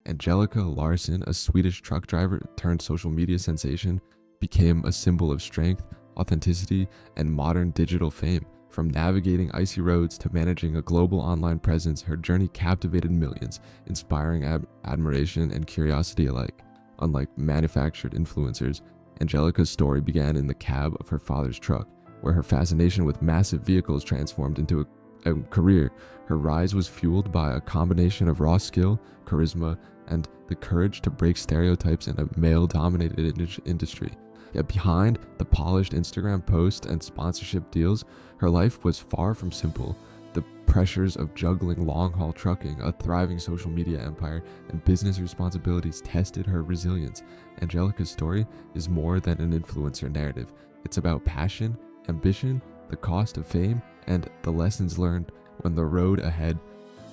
Angelica Larsson, a Swedish truck driver turned social media sensation, became a symbol of strength, authenticity, and modern digital fame. From navigating icy roads to managing a global online presence, her journey captivated millions, inspiring admiration and curiosity alike. Unlike manufactured influencers, Angelica's story began in the cab of her father's truck, where her fascination with massive vehicles transformed into a career. Her rise was fueled by a combination of raw skill, charisma, and the courage to break stereotypes in a male-dominated industry. Yet behind the polished Instagram posts and sponsorship deals, her life was far from simple. The pressures of juggling long-haul trucking, a thriving social media empire, and business responsibilities tested her resilience. Angelica's story is more than an influencer narrative. It's about passion, ambition, the cost of fame, and the lessons learned when the road ahead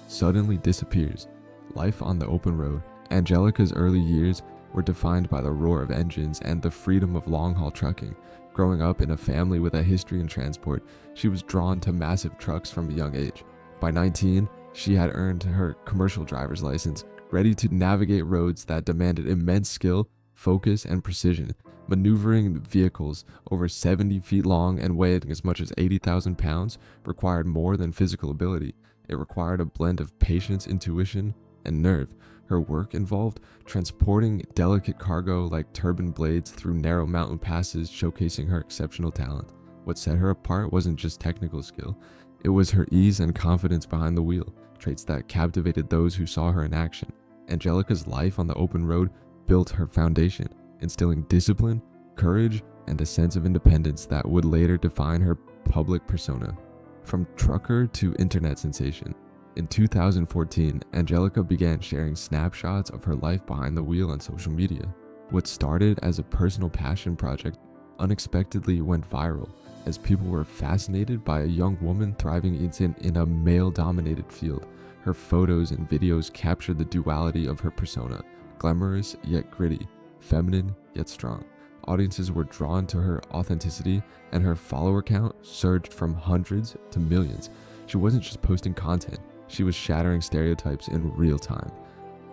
suddenly disappears. Life on the open road. Angelica's early years were defined by the roar of engines and the freedom of long-haul trucking. Growing up in a family with a history in transport, she was drawn to massive trucks from a young age. By 19, she had earned her commercial driver's license, ready to navigate roads that demanded immense skill, focus, and precision. Maneuvering vehicles over 70 feet long and weighing as much as 80,000 pounds required more than physical ability. It required a blend of patience, intuition, and nerve. Her work involved transporting delicate cargo like turbine blades through narrow mountain passes, showcasing her exceptional talent. What set her apart wasn't just technical skill, it was her ease and confidence behind the wheel, traits that captivated those who saw her in action. Angelica's life on the open road built her foundation, instilling discipline, courage, and a sense of independence that would later define her public persona. From trucker to internet sensation. In 2014, Angelica began sharing snapshots of her life behind the wheel on social media. What started as a personal passion project unexpectedly went viral as people were fascinated by a young woman thriving in a male-dominated field. Her photos and videos captured the duality of her persona, glamorous yet gritty, feminine yet strong. Audiences were drawn to her authenticity, and her follower count surged from hundreds to millions. She wasn't just posting content, she was shattering stereotypes in real time.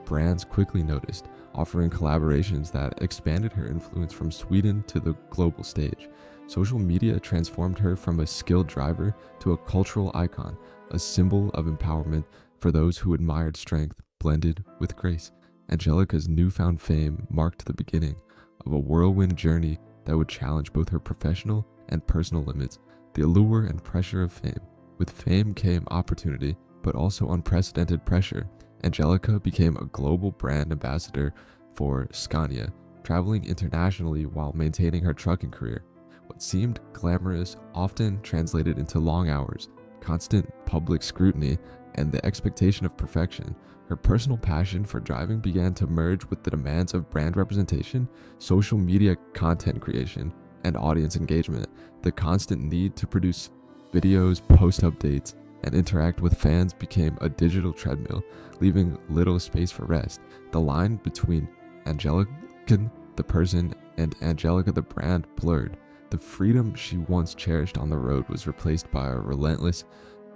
Brands quickly noticed, offering collaborations that expanded her influence from Sweden to the global stage. Social media transformed her from a skilled driver to a cultural icon, a symbol of empowerment for those who admired strength blended with grace. Angelica's newfound fame marked the beginning of a whirlwind journey that would challenge both her professional and personal limits. The allure and pressure of fame. With fame came opportunity, but also unprecedented pressure. Angelica became a global brand ambassador for Scania, traveling internationally while maintaining her trucking career. What seemed glamorous often translated into long hours, constant public scrutiny, and the expectation of perfection. Her personal passion for driving began to merge with the demands of brand representation, social media content creation, and audience engagement. The constant need to produce videos, post updates, and interact with fans became a digital treadmill, leaving little space for rest. The line between Angelica the person and Angelica the brand blurred. The freedom she once cherished on the road was replaced by a relentless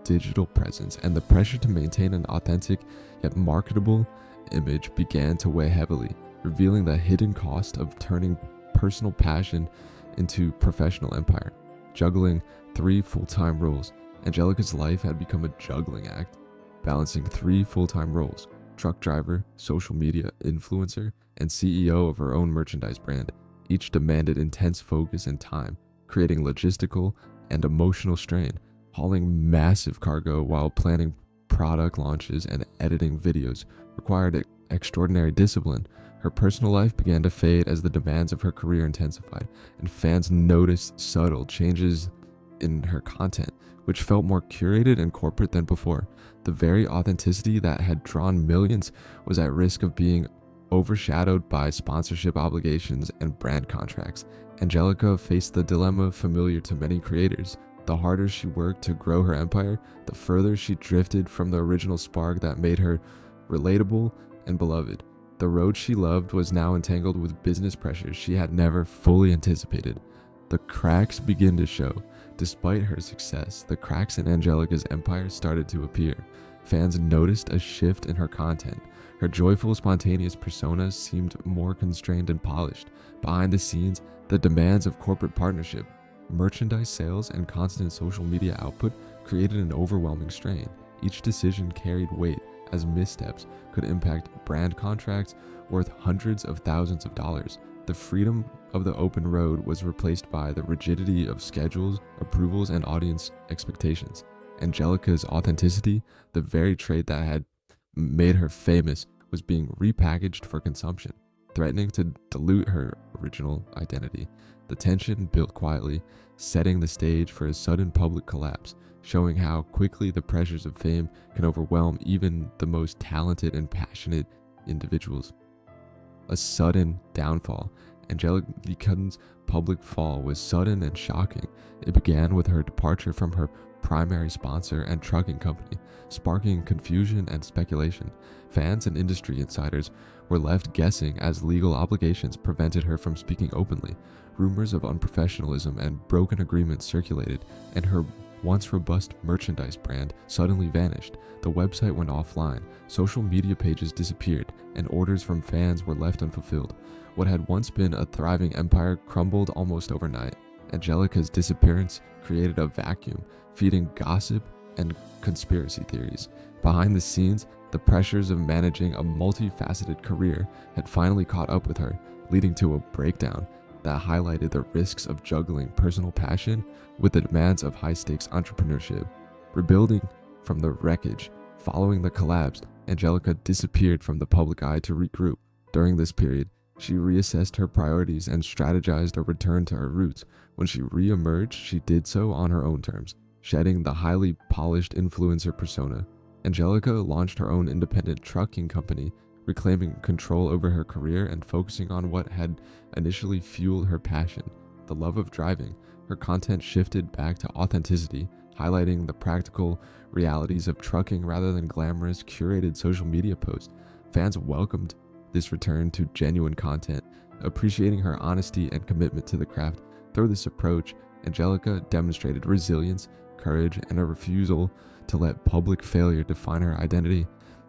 digital presence, and the pressure to maintain an authentic yet marketable image began to weigh heavily, revealing the hidden cost of turning personal passion into professional empire. Juggling 3 full-time roles, Angelica's life had become a juggling act, balancing 3 full-time roles: truck driver, social media influencer, and CEO of her own merchandise brand. Each demanded intense focus and time, creating logistical and emotional strain. Hauling massive cargo while planning product launches and editing videos required extraordinary discipline. Her personal life began to fade as the demands of her career intensified, and fans noticed subtle changes in her content, which felt more curated and corporate than before. The very authenticity that had drawn millions was at risk of being overshadowed by sponsorship obligations and brand contracts. Angelica faced the dilemma familiar to many creators. The harder she worked to grow her empire, the further she drifted from the original spark that made her relatable and beloved. The road she loved was now entangled with business pressures she had never fully anticipated. The cracks began to show. Despite her success, the cracks in Angelica's empire started to appear. Fans noticed a shift in her content. Her joyful, spontaneous persona seemed more constrained and polished. Behind the scenes, the demands of corporate partnership, merchandise sales, and constant social media output created an overwhelming strain. Each decision carried weight, as missteps could impact brand contracts worth hundreds of thousands of dollars. The freedom of the open road was replaced by the rigidity of schedules, approvals, and audience expectations. Angelica's authenticity, the very trait that had made her famous, was being repackaged for consumption, threatening to dilute her original identity. The tension built quietly, setting the stage for a sudden public collapse, showing how quickly the pressures of fame can overwhelm even the most talented and passionate individuals. A sudden downfall. Angelica's public fall was sudden and shocking. It began with her departure from her primary sponsor and trucking company, sparking confusion and speculation. Fans and industry insiders were left guessing as legal obligations prevented her from speaking openly. Rumors of unprofessionalism and broken agreements circulated, and her once robust merchandise brand suddenly vanished. The website went offline, social media pages disappeared, and orders from fans were left unfulfilled. What had once been a thriving empire crumbled almost overnight. Angelica's disappearance created a vacuum, feeding gossip and conspiracy theories. Behind the scenes, the pressures of managing a multifaceted career had finally caught up with her, leading to a breakdown that highlighted the risks of juggling personal passion with the demands of high-stakes entrepreneurship. Rebuilding from the wreckage, following the collapse, Angelica disappeared from the public eye to regroup. During this period, she reassessed her priorities and strategized a return to her roots. When she re-emerged, she did so on her own terms, shedding the highly polished influencer persona. Angelica launched her own independent trucking company, reclaiming control over her career and focusing on what had initially fueled her passion, the love of driving. Her content shifted back to authenticity, highlighting the practical realities of trucking rather than glamorous, curated social media posts. Fans welcomed this return to genuine content, appreciating her honesty and commitment to the craft. Through this approach, Angelica demonstrated resilience, courage, and a refusal to let public failure define her identity.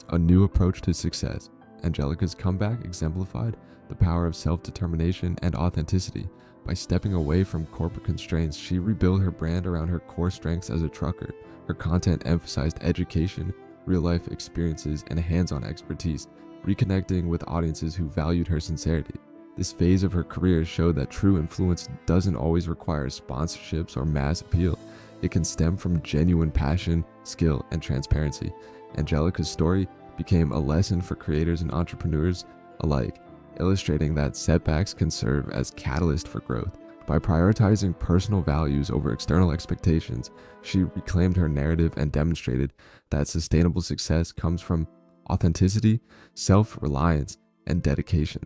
A new approach to success. Angelica's comeback exemplified the power of self-determination and authenticity. By stepping away from corporate constraints, she rebuilt her brand around her core strengths as a trucker. Her content emphasized education, real-life experiences, and hands-on expertise, reconnecting with audiences who valued her sincerity. This phase of her career showed that true influence doesn't always require sponsorships or mass appeal. It can stem from genuine passion, skill, and transparency. Angelica's story became a lesson for creators and entrepreneurs alike, illustrating that setbacks can serve as catalysts for growth. By prioritizing personal values over external expectations, she reclaimed her narrative and demonstrated that sustainable success comes from authenticity, self-reliance, and dedication.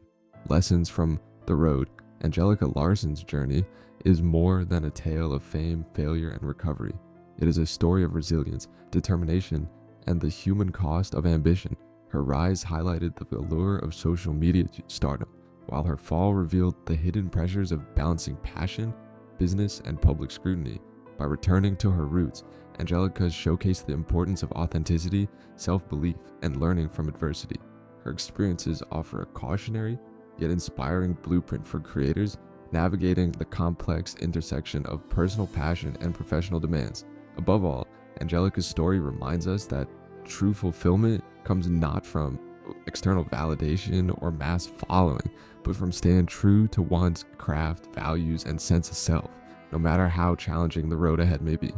Lessons from the road. Angelica Larsson's journey is more than a tale of fame, failure, and recovery. It is a story of resilience, determination, and the human cost of ambition. Her rise highlighted the allure of social media stardom, while her fall revealed the hidden pressures of balancing passion, business, and public scrutiny. By returning to her roots, Angelica showcased the importance of authenticity, self-belief, and learning from adversity. Her experiences offer a cautionary yet inspiring blueprint for creators navigating the complex intersection of personal passion and professional demands. Above all, Angelica's story reminds us that true fulfillment comes not from external validation or mass following, but from staying true to one's craft, values, and sense of self, no matter how challenging the road ahead may be.